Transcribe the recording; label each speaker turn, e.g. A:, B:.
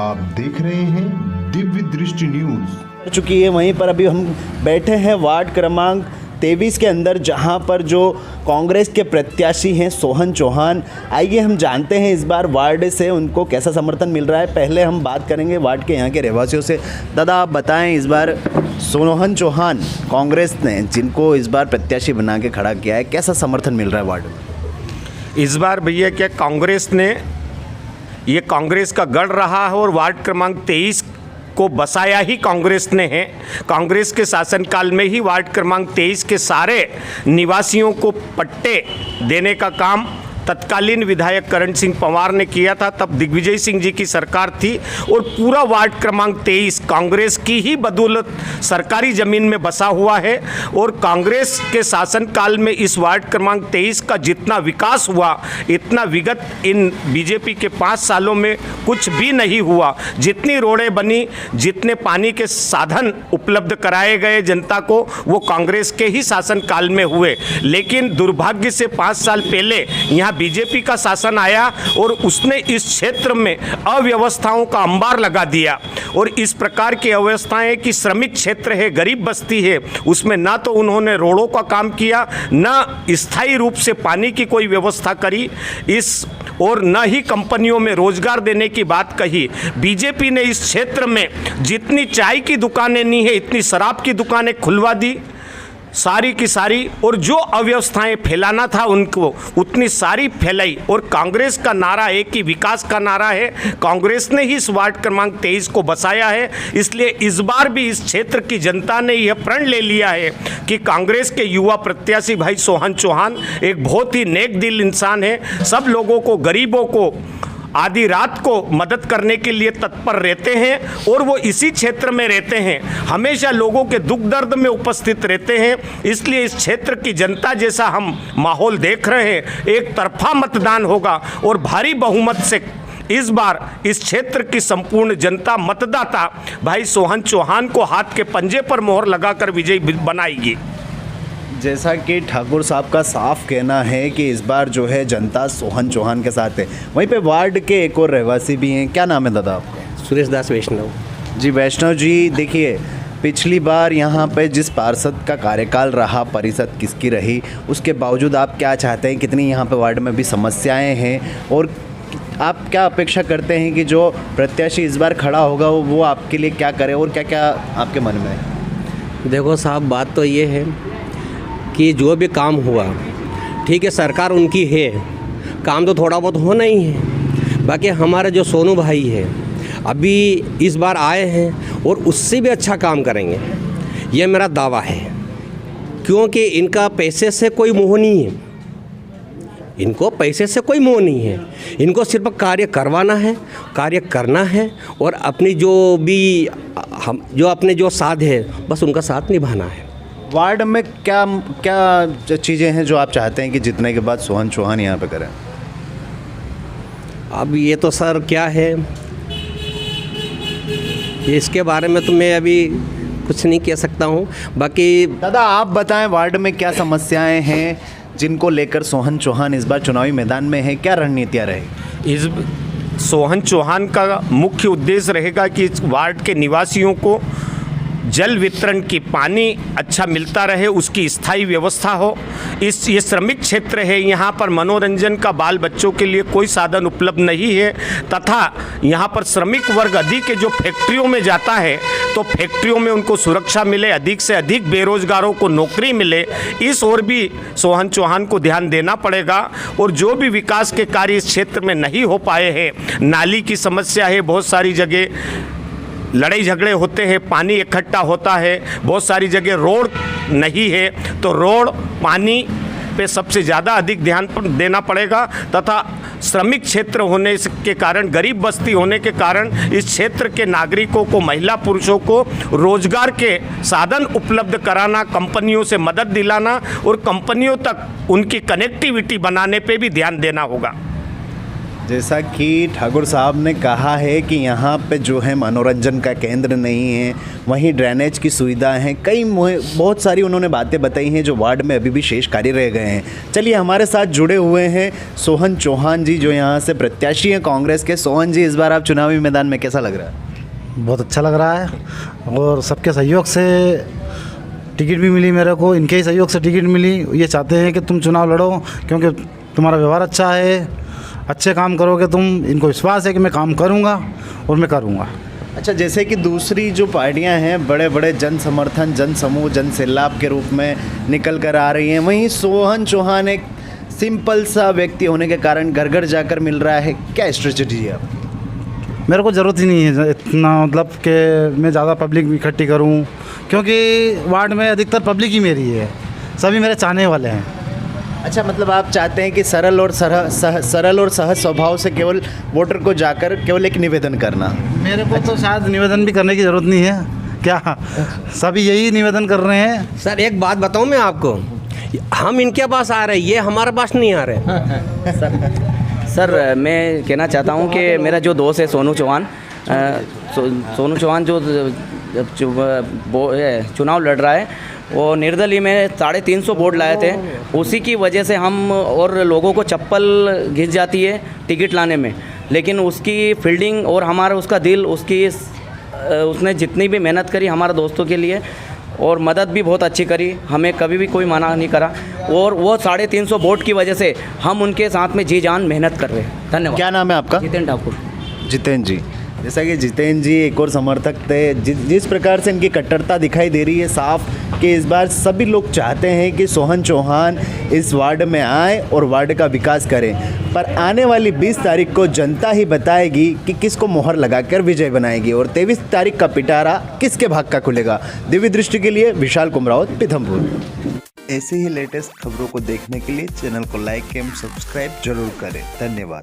A: आप देख रहे हैं दिव्य दृष्टि न्यूज।
B: चुकी है वहीं पर अभी हम बैठे हैं वार्ड क्रमांक 23 के अंदर, जहां पर जो कांग्रेस के प्रत्याशी हैं सोहन चौहान। आइए हम जानते हैं इस बार वार्ड से उनको कैसा समर्थन मिल रहा है। पहले हम बात करेंगे वार्ड के यहाँ के रहवासियों से। दादा आप बताएं, इस बार सोहन चौहान कांग्रेस ने जिनको इस बार प्रत्याशी बना के खड़ा किया है, कैसा समर्थन मिल रहा है वार्ड में?
C: इस बार भैया क्या कांग्रेस ने, ये कांग्रेस का गढ़ रहा है और वार्ड क्रमांक 23 को बसाया ही कांग्रेस ने है। कांग्रेस के शासनकाल में ही वार्ड क्रमांक 23 के सारे निवासियों को पट्टे देने का काम तत्कालीन विधायक करण सिंह पंवार ने किया था। तब दिग्विजय सिंह जी की सरकार थी और पूरा वार्ड क्रमांक 23 कांग्रेस की ही बदौलत सरकारी ज़मीन में बसा हुआ है। और कांग्रेस के शासनकाल में इस वार्ड क्रमांक 23 का जितना विकास हुआ, इतना विगत इन बीजेपी के 5 सालों में कुछ भी नहीं हुआ। जितनी रोडें बनी, जितने पानी के साधन उपलब्ध कराए गए जनता को, वो कांग्रेस के ही शासनकाल में हुए। लेकिन दुर्भाग्य से 5 साल पहले यहाँ बीजेपी का शासन आया और उसने इस क्षेत्र में अव्यवस्थाओं का अंबार लगा दिया। और इस प्रकार की अव्यवस्थाएं कि श्रमिक क्षेत्र है, गरीब बस्ती है, उसमें ना तो उन्होंने रोडों का काम किया, ना स्थायी रूप से पानी की कोई व्यवस्था करी, और न ही कंपनियों में रोजगार देने की बात कही। बीजेपी ने इस क्षेत्र में जितनी चाय की दुकानें नहीं है, इतनी शराब की दुकानें खुलवा दी सारी की सारी, और जो अव्यवस्थाएं फैलाना था उनको उतनी सारी फैलाई। और कांग्रेस का नारा है कि विकास का नारा है। कांग्रेस ने ही इस वार्ड क्रमांक 23 को बसाया है। इसलिए इस बार भी इस क्षेत्र की जनता ने यह प्रण ले लिया है कि कांग्रेस के युवा प्रत्याशी भाई सोहन चौहान एक बहुत ही नेक दिल इंसान है। सब लोगों को, गरीबों को आधी रात को मदद करने के लिए तत्पर रहते हैं और वो इसी क्षेत्र में रहते हैं, हमेशा लोगों के दुख दर्द में उपस्थित रहते हैं। इसलिए इस क्षेत्र की जनता जैसा हम माहौल देख रहे हैं, एक तरफा मतदान होगा और भारी बहुमत से इस बार इस क्षेत्र की संपूर्ण जनता, मतदाता भाई सोहन चौहान को हाथ के पंजे पर मोहर लगाकर विजयी बनाएगी।
B: जैसा कि ठाकुर साहब का साफ कहना है कि इस बार जो है जनता सोहन चौहान के साथ है। वहीं पे वार्ड के एक और रहवासी भी हैं। क्या नाम है दादा आपका?
D: सुरेश दास वैष्णव
B: जी। वैष्णव जी, देखिए पिछली बार यहाँ पे जिस पार्षद का कार्यकाल रहा, परिषद किसकी रही, उसके बावजूद आप क्या चाहते हैं? कितनी यहाँ पे वार्ड में भी समस्याएं हैं और आप क्या अपेक्षा करते हैं कि जो प्रत्याशी इस बार खड़ा होगा वो आपके लिए क्या करे और क्या क्या आपके मन में है?
D: देखो साहब, बात तो ये है कि जो भी काम हुआ, ठीक है, सरकार उनकी है, काम तो थोड़ा बहुत होना ही है। बाकी हमारे जो सोनू भाई है अभी इस बार आए हैं और उससे भी अच्छा काम करेंगे, ये मेरा दावा है। क्योंकि इनका पैसे से कोई मोह नहीं है, इनको पैसे से कोई मोह नहीं है। इनको सिर्फ कार्य करवाना है, कार्य करना है और अपनी जो अपने जो साथ है बस उनका साथ निभाना है।
B: वार्ड में क्या क्या चीज़ें हैं जो आप चाहते हैं कि जितने के बाद सोहन चौहान यहाँ पे करें?
D: अब ये तो सर क्या है, इसके बारे में तो मैं अभी कुछ नहीं कह सकता हूँ। बाकी
B: दादा आप बताएं, वार्ड में क्या समस्याएं हैं जिनको लेकर सोहन चौहान इस बार चुनावी मैदान में है? क्या रणनीतियाँ रहेगी?
C: इस सोहन चौहान का मुख्य उद्देश्य रहेगा कि इस वार्ड के निवासियों को जल वितरण की, पानी अच्छा मिलता रहे, उसकी स्थायी व्यवस्था हो। ये श्रमिक क्षेत्र है, यहाँ पर मनोरंजन का बाल बच्चों के लिए कोई साधन उपलब्ध नहीं है, तथा यहाँ पर श्रमिक वर्ग अधिक है जो फैक्ट्रियों में जाता है, तो फैक्ट्रियों में उनको सुरक्षा मिले, अधिक से अधिक बेरोजगारों को नौकरी मिले। इस ओर भी सोहन चौहान को ध्यान देना पड़ेगा। और जो भी विकास के कार्य इस क्षेत्र में नहीं हो पाए हैं, नाली की समस्या है, बहुत सारी जगह लड़ाई झगड़े होते हैं, पानी इकट्ठा होता है, बहुत सारी जगह रोड नहीं है, तो रोड, पानी पे सबसे ज़्यादा अधिक ध्यान देना पड़ेगा। तथा श्रमिक क्षेत्र होने के कारण, गरीब बस्ती होने के कारण इस क्षेत्र के नागरिकों को, महिला पुरुषों को रोजगार के साधन उपलब्ध कराना, कंपनियों से मदद दिलाना और कंपनियों तक उनकी कनेक्टिविटी बनाने पे भी ध्यान देना होगा।
B: जैसा कि ठाकुर साहब ने कहा है कि यहाँ पे जो है मनोरंजन का केंद्र नहीं है, वहीं ड्रेनेज की सुविधा है, कई बहुत सारी उन्होंने बातें बताई हैं जो वार्ड में अभी भी शेष कार्य रह गए हैं। चलिए हमारे साथ जुड़े हुए हैं सोहन चौहान जी, जो यहाँ से प्रत्याशी हैं कांग्रेस के। सोहन जी, इस बार आप चुनावी मैदान में कैसा लग रहा है?
E: बहुत अच्छा लग रहा है और सबके सहयोग से टिकट भी मिली मेरे को, इनके ही सहयोग से टिकट मिली। ये चाहते हैं कि तुम चुनाव लड़ो क्योंकि तुम्हारा व्यवहार अच्छा है, अच्छे काम करोगे तुम। इनको विश्वास है कि मैं काम करूँगा और मैं करूँगा।
B: अच्छा, जैसे कि दूसरी जो पार्टियां हैं बड़े बड़े जन समर्थन, जन समूह, जन सैलाब के रूप में निकल कर आ रही हैं, वहीं सोहन चौहान एक सिंपल सा व्यक्ति होने के कारण घर घर जाकर मिल रहा है। क्या स्ट्रेटजी है आपकी?
E: मेरे को ज़रूरत ही नहीं है इतना, मतलब कि मैं ज़्यादा पब्लिक इकट्ठी करूं, क्योंकि वार्ड में अधिकतर पब्लिक ही मेरी है, सभी मेरे चाहने वाले हैं।
B: अच्छा, मतलब आप चाहते हैं कि सरल और सहज स्वभाव से केवल वोटर को जाकर केवल एक निवेदन करना।
E: मेरे को तो शायद निवेदन भी करने की ज़रूरत नहीं है, क्या सभी यही निवेदन कर रहे हैं।
D: सर एक बात बताऊं मैं आपको, हम इनके पास आ रहे हैं, ये हमारे पास नहीं आ रहे।
F: सर मैं कहना चाहता हूं कि मेरा जो दोस्त है सोनू चौहान, सोनू चौहान जो चुनाव लड़ रहा है, वो निर्दलीय में 350 वोट लाए थे। उसी की वजह से हम और लोगों को चप्पल घिस जाती है टिकट लाने में, लेकिन उसकी फील्डिंग और हमारा उसका दिल, उसने जितनी भी मेहनत करी हमारे दोस्तों के लिए और मदद भी बहुत अच्छी करी, हमें कभी भी कोई मना नहीं करा, और वो 350 वोट की वजह से हम उनके साथ में जी जान मेहनत कर रहे हैं। धन्यवाद।
B: क्या नाम है आपका?
F: जितेंद्र ठाकुर।
B: जितेंद्र जी, जैसा कि जितेंद्र जी एक और समर्थक थे, जिस प्रकार से इनकी कट्टरता दिखाई दे रही है साफ, कि इस बार सभी लोग चाहते हैं कि सोहन चौहान इस वार्ड में आए और वार्ड का विकास करें, पर आने वाली 20 तारीख को जनता ही बताएगी कि किसको मोहर लगाकर विजय बनाएगी और 23 तारीख का पिटारा किसके भाग का खुलेगा। दिव्य दृष्टि के लिए विशाल कुमरावत, पीथमपुर। ऐसे ही लेटेस्ट खबरों को देखने के लिए चैनल को लाइक एवं सब्सक्राइब जरूर करें। धन्यवाद।